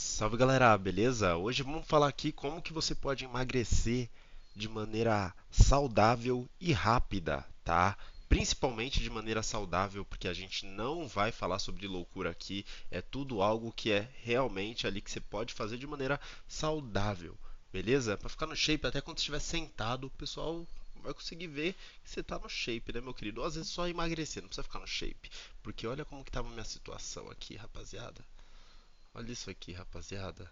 Salve galera, beleza? Hoje vamos falar aqui como que você pode emagrecer de maneira saudável e rápida, tá? Principalmente de maneira saudável, porque a gente não vai falar sobre loucura aqui, é tudo algo que é realmente ali que você pode fazer de maneira saudável, beleza? Para ficar no shape, até quando estiver sentado, o pessoal vai conseguir ver que você tá no shape, né, meu querido? Ou às vezes só emagrecer, não precisa ficar no shape, porque olha como que tava a minha situação aqui, rapaziada. Olha isso aqui, rapaziada.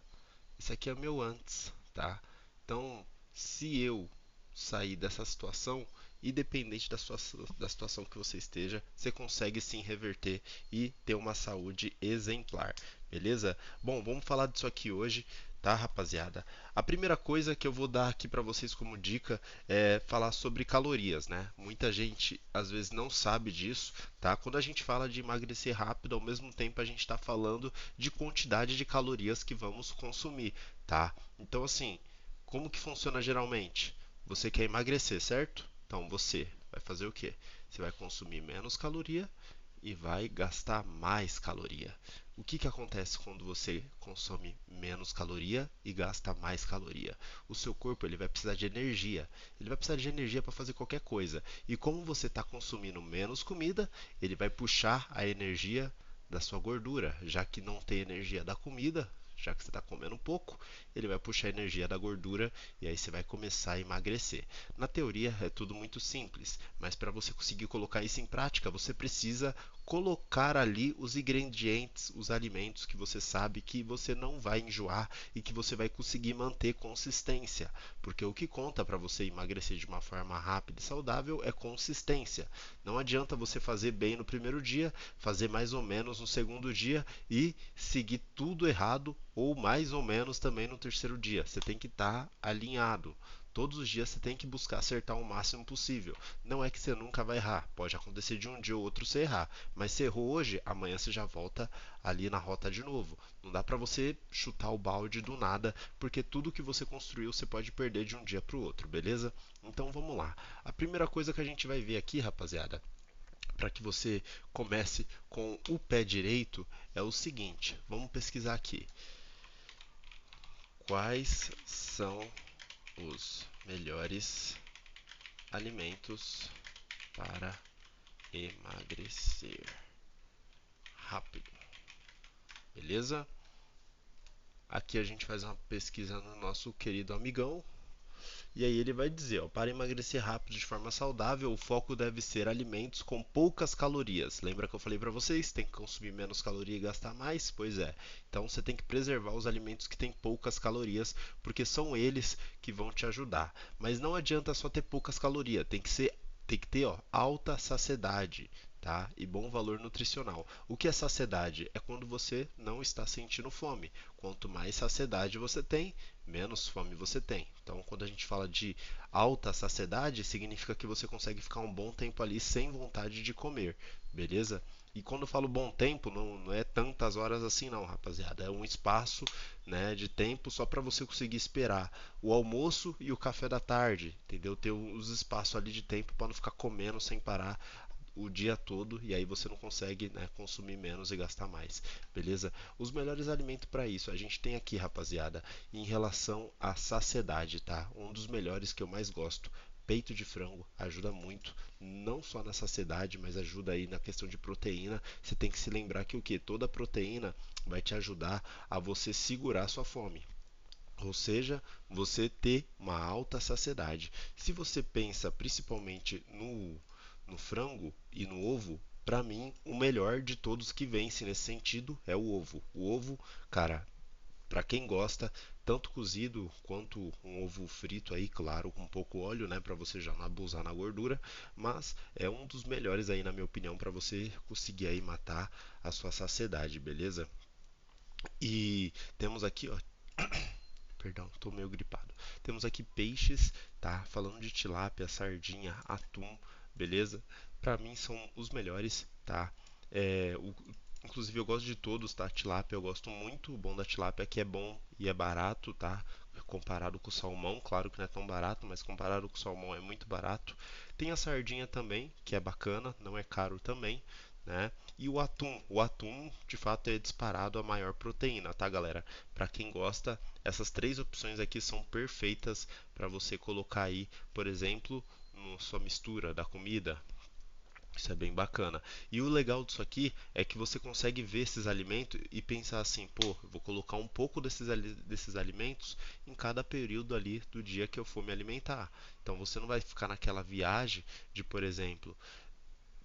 Isso aqui é o meu antes, tá? Então, se eu sair dessa situação, independente da situação que você esteja, você consegue sim reverter e ter uma saúde exemplar, beleza? Bom, vamos falar disso aqui hoje, tá, rapaziada? A primeira coisa que eu vou dar aqui para vocês como dica é falar sobre calorias, né? Muita gente às vezes não sabe disso, tá? Quando a gente fala de emagrecer rápido, ao mesmo tempo a gente está falando de quantidade de calorias que vamos consumir, tá? Então, assim, como que funciona geralmente? Você quer emagrecer, certo? Então, você vai fazer o quê? Você vai consumir menos caloria e vai gastar mais caloria. O que que acontece quando você consome menos caloria e gasta mais caloria? O seu corpo ele vai precisar de energia. Ele vai precisar de energia para fazer qualquer coisa. E como você está consumindo menos comida, ele vai puxar a energia da sua gordura, já que não tem energia da comida, já que você está comendo pouco, ele vai puxar a energia da gordura e aí você vai começar a emagrecer. Na teoria é tudo muito simples, mas para você conseguir colocar isso em prática, você precisa colocar ali os ingredientes, os alimentos que você sabe que você não vai enjoar e que você vai conseguir manter consistência, porque o que conta para você emagrecer de uma forma rápida e saudável é consistência. Não adianta você fazer bem no primeiro dia, fazer mais ou menos no segundo dia e seguir tudo errado ou mais ou menos também no terceiro dia. Você tem que estar alinhado. Todos os dias você tem que buscar acertar o máximo possível. Não é que você nunca vai errar. Pode acontecer de um dia ou outro você errar. Mas se errou hoje, amanhã você já volta ali na rota de novo. Não dá para você chutar o balde do nada, porque tudo que você construiu você pode perder de um dia para o outro, beleza? Então vamos lá. A primeira coisa que a gente vai ver aqui, rapaziada, para que você comece com o pé direito, é o seguinte: vamos pesquisar aqui. Quais são os melhores alimentos para emagrecer rápido? Beleza? Aqui a gente faz uma pesquisa no nosso querido amigão. E aí ele vai dizer, ó, para emagrecer rápido de forma saudável, o foco deve ser alimentos com poucas calorias. Lembra que eu falei para vocês, tem que consumir menos caloria e gastar mais? Pois é. Então você tem que preservar os alimentos que têm poucas calorias, porque são eles que vão te ajudar. Mas não adianta só ter poucas calorias, tem que ter, ó, alta saciedade, tá? E bom valor nutricional. O que é saciedade? É quando você não está sentindo fome. Quanto mais saciedade você tem, menos fome você tem. Então, quando a gente fala de alta saciedade, significa que você consegue ficar um bom tempo ali sem vontade de comer, beleza? E quando eu falo bom tempo, não é tantas horas assim não, rapaziada. É um espaço, né, de tempo só para você conseguir esperar o almoço e o café da tarde, entendeu? Ter os espaços ali de tempo para não ficar comendo sem parar o dia todo e aí você não consegue, né, consumir menos e gastar mais, beleza? Os melhores alimentos para isso a gente tem aqui, rapaziada, em relação à saciedade, tá? Um dos melhores que eu mais gosto, peito de frango, ajuda muito, não só na saciedade, mas ajuda aí na questão de proteína. Você tem que se lembrar que o que? Toda proteína vai te ajudar a você segurar sua fome. Ou seja, você ter uma alta saciedade. Se você pensa principalmente no frango e no ovo, para mim o melhor de todos que vence nesse sentido é o ovo. O ovo, cara, para quem gosta, tanto cozido quanto um ovo frito aí, claro, com pouco óleo, né, para você já não abusar na gordura, mas é um dos melhores aí na minha opinião para você conseguir aí matar a sua saciedade, beleza? E temos aqui, ó, perdão, estou meio gripado. Temos aqui peixes, tá? Falando de tilápia, sardinha, atum, beleza? Para mim são os melhores, tá? Inclusive eu gosto de todos, tá? Tilápia eu gosto muito. O bom da tilápia é que é bom e é barato, tá? Comparado com o salmão, claro que não é tão barato, mas comparado com o salmão é muito barato. Tem a sardinha também, que é bacana, não é caro também, né? E o atum de fato é disparado a maior proteína, tá, galera? Para quem gosta, essas três opções aqui são perfeitas para você colocar aí, por exemplo, na sua mistura da comida. Isso é bem bacana. E o legal disso aqui é que você consegue ver esses alimentos e pensar assim, pô, eu vou colocar um pouco desses alimentos em cada período ali do dia que eu for me alimentar. Então você não vai ficar naquela viagem de, por exemplo,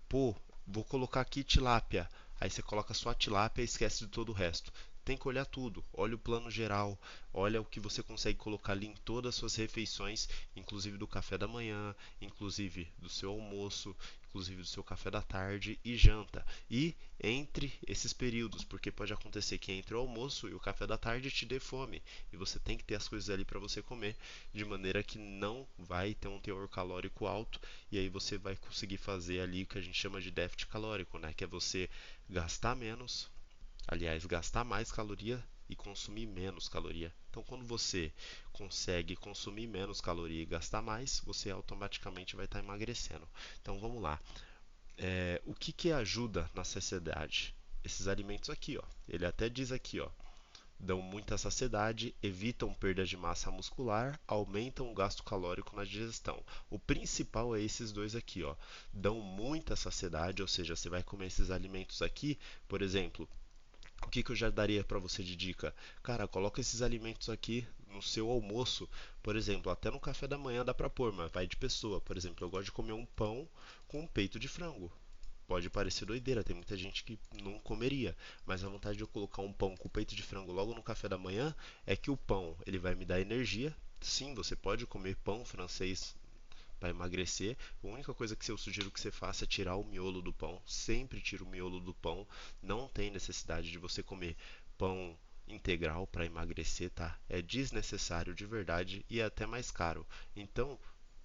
pô, vou colocar aqui tilápia. Aí você coloca só a tilápia e esquece de todo o resto. Tem que olhar tudo. Olha o plano geral. Olha o que você consegue colocar ali em todas as suas refeições, inclusive do café da manhã, inclusive do seu almoço, inclusive do seu café da tarde e janta. E entre esses períodos, porque pode acontecer que entre o almoço e o café da tarde te dê fome. E você tem que ter as coisas ali para você comer, de maneira que não vai ter um teor calórico alto e aí você vai conseguir fazer ali o que a gente chama de déficit calórico, né? Que é você gastar menos, aliás, gastar mais caloria e consumir menos caloria. Então, quando você consegue consumir menos caloria e gastar mais, você automaticamente vai estar emagrecendo. Então, vamos lá. O que que ajuda na saciedade? Esses alimentos aqui, ó. Ele até diz aqui, ó, dão muita saciedade, evitam perda de massa muscular, aumentam o gasto calórico na digestão. O principal é esses dois aqui, ó. Dão muita saciedade, ou seja, você vai comer esses alimentos aqui, por exemplo, o que que eu já daria para você de dica? Cara, coloca esses alimentos aqui no seu almoço, por exemplo, até no café da manhã dá para pôr, mas vai de pessoa. Por exemplo, eu gosto de comer um pão com um peito de frango. Pode parecer doideira, tem muita gente que não comeria, mas a vontade de eu colocar um pão com peito de frango logo no café da manhã é que o pão, ele vai me dar energia. Sim, você pode comer pão francês para emagrecer. A única coisa que eu sugiro que você faça é tirar o miolo do pão. Sempre tira o miolo do pão. Não tem necessidade de você comer pão integral para emagrecer, tá? É desnecessário de verdade e é até mais caro. Então,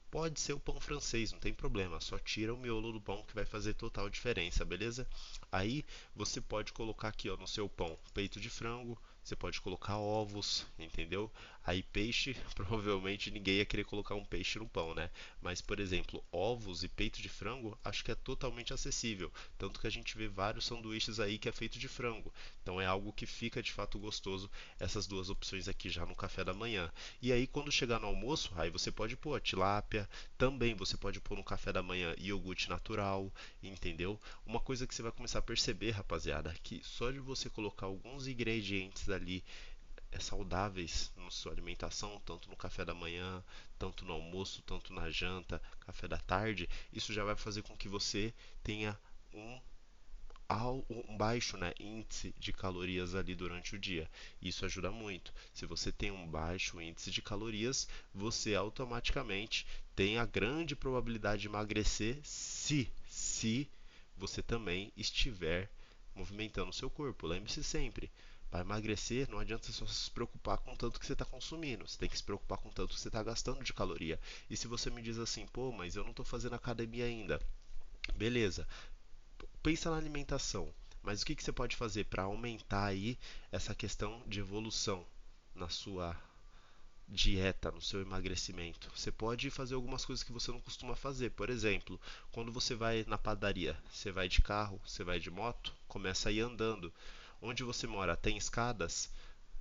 pode ser o pão francês, não tem problema. Só tira o miolo do pão que vai fazer total diferença, beleza? Aí você pode colocar aqui ó, no seu pão peito de frango, você pode colocar ovos, entendeu? Aí peixe, provavelmente ninguém ia querer colocar um peixe no pão, né? Mas, por exemplo, ovos e peito de frango, acho que é totalmente acessível. Tanto que a gente vê vários sanduíches aí que é feito de frango. Então é algo que fica de fato gostoso, essas duas opções aqui já no café da manhã. E aí quando chegar no almoço, aí você pode pôr a tilápia, também você pode pôr no café da manhã iogurte natural, entendeu? Uma coisa que você vai começar a perceber, rapaziada, que só de você colocar alguns ingredientes ali saudáveis na sua alimentação, tanto no café da manhã, tanto no almoço, tanto na janta, café da tarde, isso já vai fazer com que você tenha um um baixo, né, índice de calorias ali durante o dia. Isso ajuda muito. Se você tem um baixo índice de calorias, você automaticamente tem a grande probabilidade de emagrecer se você também estiver movimentando o seu corpo. Lembre-se sempre, para emagrecer não adianta só se preocupar com o tanto que você está consumindo, você tem que se preocupar com o tanto que você está gastando de caloria. E se você me diz assim, pô, mas eu não estou fazendo academia ainda, beleza, pensa na alimentação, mas o que que você pode fazer para aumentar aí essa questão de evolução na sua dieta, no seu emagrecimento? Você pode fazer algumas coisas que você não costuma fazer. Por exemplo, quando você vai na padaria, você vai de carro, você vai de moto, começa a ir andando. Onde você mora tem escadas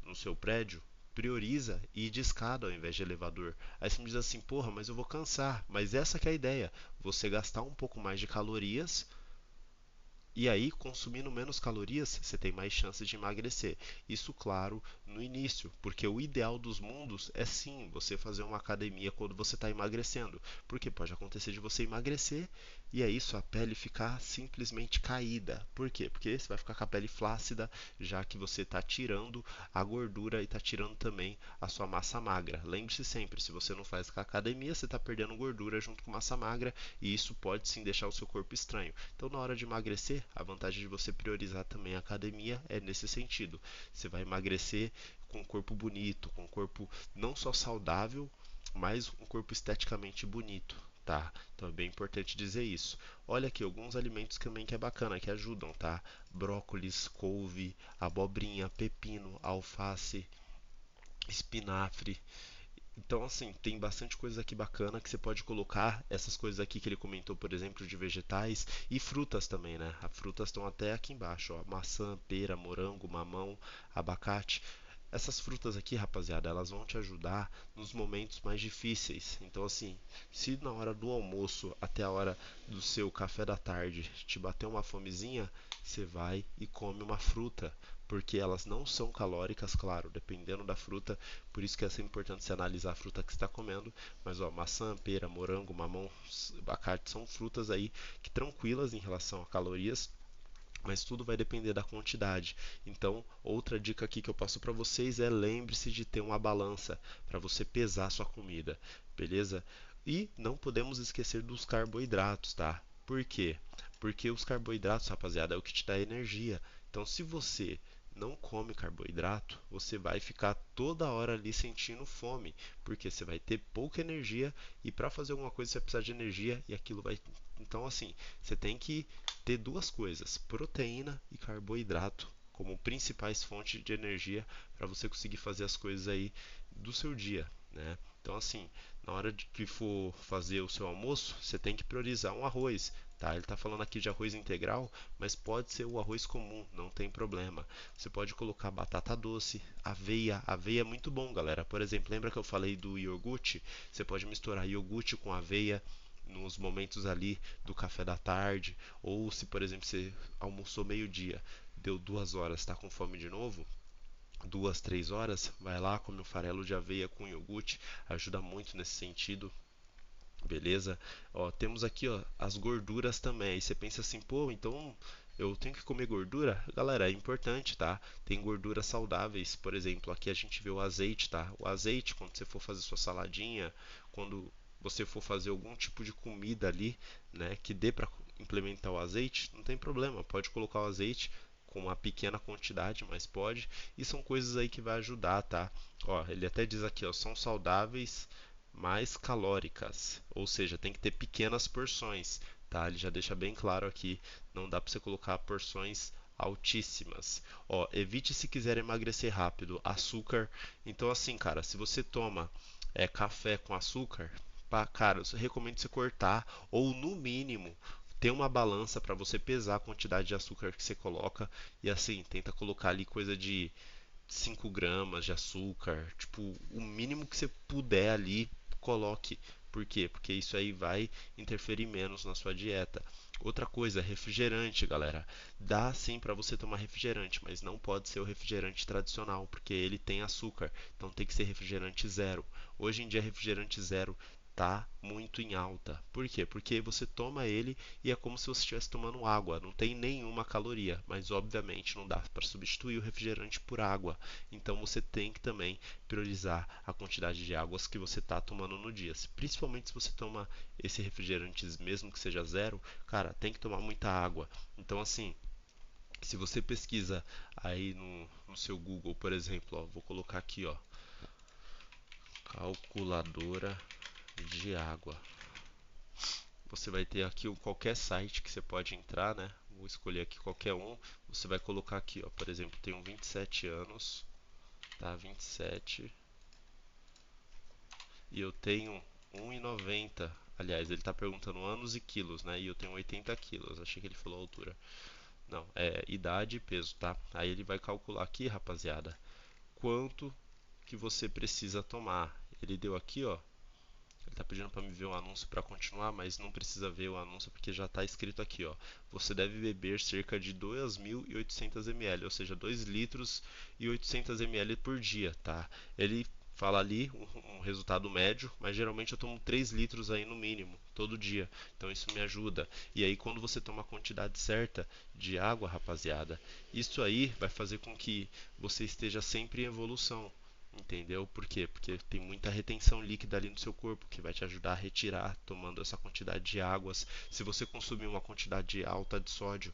no seu prédio? Prioriza e ir de escada ao invés de elevador. Aí você me diz assim, porra, mas eu vou cansar. Mas essa que é a ideia. Você gastar um pouco mais de calorias e aí, consumindo menos calorias, você tem mais chances de emagrecer. Isso, claro, no início, porque o ideal dos mundos é sim você fazer uma academia quando você está emagrecendo. Porque pode acontecer de você emagrecer e é isso, a pele ficar simplesmente caída. Por quê? Porque você vai ficar com a pele flácida, já que você está tirando a gordura e está tirando também a sua massa magra. Lembre-se sempre, se você não faz com a academia, você está perdendo gordura junto com massa magra e isso pode sim deixar o seu corpo estranho. Então, na hora de emagrecer, a vantagem de você priorizar também a academia é nesse sentido. Você vai emagrecer com um corpo bonito, com um corpo não só saudável, mas um corpo esteticamente bonito, tá? Então é bem importante dizer isso. Olha aqui alguns alimentos também que é bacana, que ajudam, tá? Brócolis, couve, abobrinha, pepino, alface, espinafre, Então, assim, tem bastante coisa aqui bacana que você pode colocar. Essas coisas aqui que ele comentou, por exemplo, de vegetais e frutas também, né? As frutas estão até aqui embaixo, ó. Maçã, pera, morango, mamão, abacate. Essas frutas aqui, rapaziada, elas vão te ajudar nos momentos mais difíceis. Então, assim, se na hora do almoço até a hora do seu café da tarde te bater uma fomezinha, você vai e come uma fruta. Porque elas não são calóricas, claro, dependendo da fruta. Por isso que é sempre importante você analisar a fruta que você está comendo. Mas, ó, maçã, pera, morango, mamão, abacate são frutas aí que tranquilas em relação a calorias, mas tudo vai depender da quantidade. Então, outra dica aqui que eu passo para vocês é lembre-se de ter uma balança para você pesar a sua comida, beleza? E não podemos esquecer dos carboidratos, tá? Por quê? Porque os carboidratos, rapaziada, é o que te dá energia. Então, se você não come carboidrato, você vai ficar toda hora ali sentindo fome, porque você vai ter pouca energia e para fazer alguma coisa você vai precisar de energia e aquilo vai. Então, assim, você tem que ter duas coisas, proteína e carboidrato, como principais fontes de energia para você conseguir fazer as coisas aí do seu dia, né? Então, assim, na hora de que for fazer o seu almoço, você tem que priorizar um arroz, tá? Ele está falando aqui de arroz integral, mas pode ser o arroz comum, não tem problema. Você pode colocar batata doce, aveia. Aveia é muito bom, galera. Por exemplo, lembra que eu falei do iogurte? Você pode misturar iogurte com aveia nos momentos ali do café da tarde, ou se, por exemplo, você almoçou meio-dia, deu 2 horas, está com fome de novo, 2, 3 horas, vai lá, come um farelo de aveia com iogurte, ajuda muito nesse sentido. Beleza? Ó, temos aqui ó, as gorduras também. Aí você pensa assim, pô, então eu tenho que comer gordura? Galera, é importante, tá? Tem gorduras saudáveis. Por exemplo, aqui a gente vê o azeite, tá? O azeite, quando você for fazer sua saladinha, quando você for fazer algum tipo de comida ali, né, que dê para implementar o azeite, não tem problema. Pode colocar o azeite com uma pequena quantidade, mas pode. E são coisas aí que vai ajudar, tá? Ó, ele até diz aqui, ó, são saudáveis mais calóricas, ou seja, tem que ter pequenas porções, tá? Ele já deixa bem claro aqui, não dá para você colocar porções altíssimas. Ó, evite se quiser emagrecer rápido, açúcar. Então assim, cara, se você toma café com açúcar, cara, eu recomendo você cortar ou no mínimo ter uma balança para você pesar a quantidade de açúcar que você coloca e assim, tenta colocar ali coisa de 5 gramas de açúcar, tipo, o mínimo que você puder ali, coloque. Por quê? Porque isso aí vai interferir menos na sua dieta. Outra coisa, refrigerante, galera. Dá sim para você tomar refrigerante, mas não pode ser o refrigerante tradicional, porque ele tem açúcar. Então tem que ser refrigerante zero. Hoje em dia, refrigerante zero tá muito em alta. Por quê? Porque você toma ele e é como se você estivesse tomando água, não tem nenhuma caloria, mas obviamente não dá para substituir o refrigerante por água. Então você tem que também priorizar a quantidade de águas que você está tomando no dia. Principalmente se você toma esse refrigerante, mesmo que seja zero, cara, tem que tomar muita água. Então assim, se você pesquisa aí no seu Google, por exemplo, ó, vou colocar aqui, ó, calculadora de água. Você vai ter aqui qualquer site que você pode entrar, né? Vou escolher aqui qualquer um. Você vai colocar aqui, ó, por exemplo, tenho 27 anos, tá? 27 e eu tenho 1,90. Aliás, ele está perguntando anos e quilos, né? E eu tenho 80 quilos. Achei que ele falou altura. Não, é idade e peso, tá? Aí ele vai calcular aqui, rapaziada, quanto que você precisa tomar. Ele deu aqui, ó. Ele está pedindo para me ver o anúncio para continuar, mas não precisa ver o anúncio porque já está escrito aqui, ó. Você deve beber cerca de 2.800 ml, ou seja, 2 litros e 800 ml por dia, tá? Ele fala ali um resultado médio, mas geralmente eu tomo 3 litros aí no mínimo, todo dia. Então isso me ajuda. E aí quando você toma a quantidade certa de água, rapaziada, isso aí vai fazer com que você esteja sempre em evolução. Entendeu? Por quê? Porque tem muita retenção líquida ali no seu corpo que vai te ajudar a retirar tomando essa quantidade de águas. Se você consumir uma quantidade alta de sódio,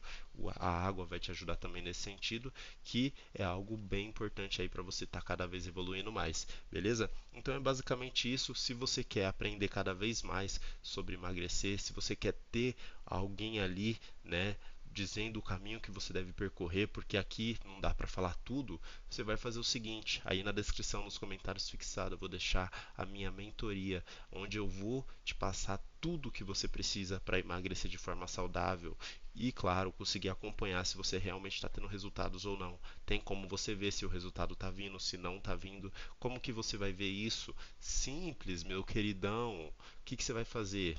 a água vai te ajudar também nesse sentido, que é algo bem importante aí para você estar cada vez evoluindo mais, beleza? Então é basicamente isso. Se você quer aprender cada vez mais sobre emagrecer, se você quer ter alguém ali, né, dizendo o caminho que você deve percorrer, porque aqui não dá para falar tudo, você vai fazer o seguinte, aí na descrição, nos comentários fixados, eu vou deixar a minha mentoria, onde eu vou te passar tudo o que você precisa para emagrecer de forma saudável e, claro, conseguir acompanhar se você realmente está tendo resultados ou não. Tem como você ver se o resultado está vindo, se não está vindo. Como que você vai ver isso? Simples, meu queridão. O que que você vai fazer?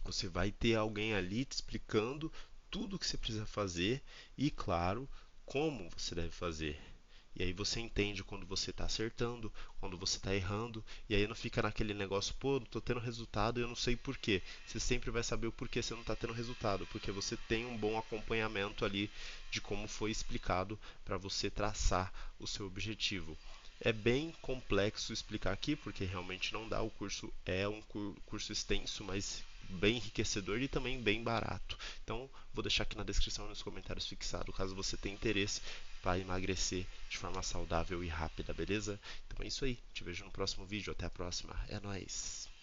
Você vai ter alguém ali te explicando tudo o que você precisa fazer e, claro, como você deve fazer. E aí você entende quando você está acertando, quando você está errando, e aí não fica naquele negócio, pô, não estou tendo resultado e eu não sei por quê. Você sempre vai saber o porquê você não está tendo resultado, porque você tem um bom acompanhamento ali de como foi explicado para você traçar o seu objetivo. É bem complexo explicar aqui, porque realmente não dá. O curso é um curso extenso, mas bem enriquecedor e também bem barato. Então, vou deixar aqui na descrição e nos comentários fixado, caso você tenha interesse para emagrecer de forma saudável e rápida, beleza? Então é isso aí. Te vejo no próximo vídeo. Até a próxima. É nóis!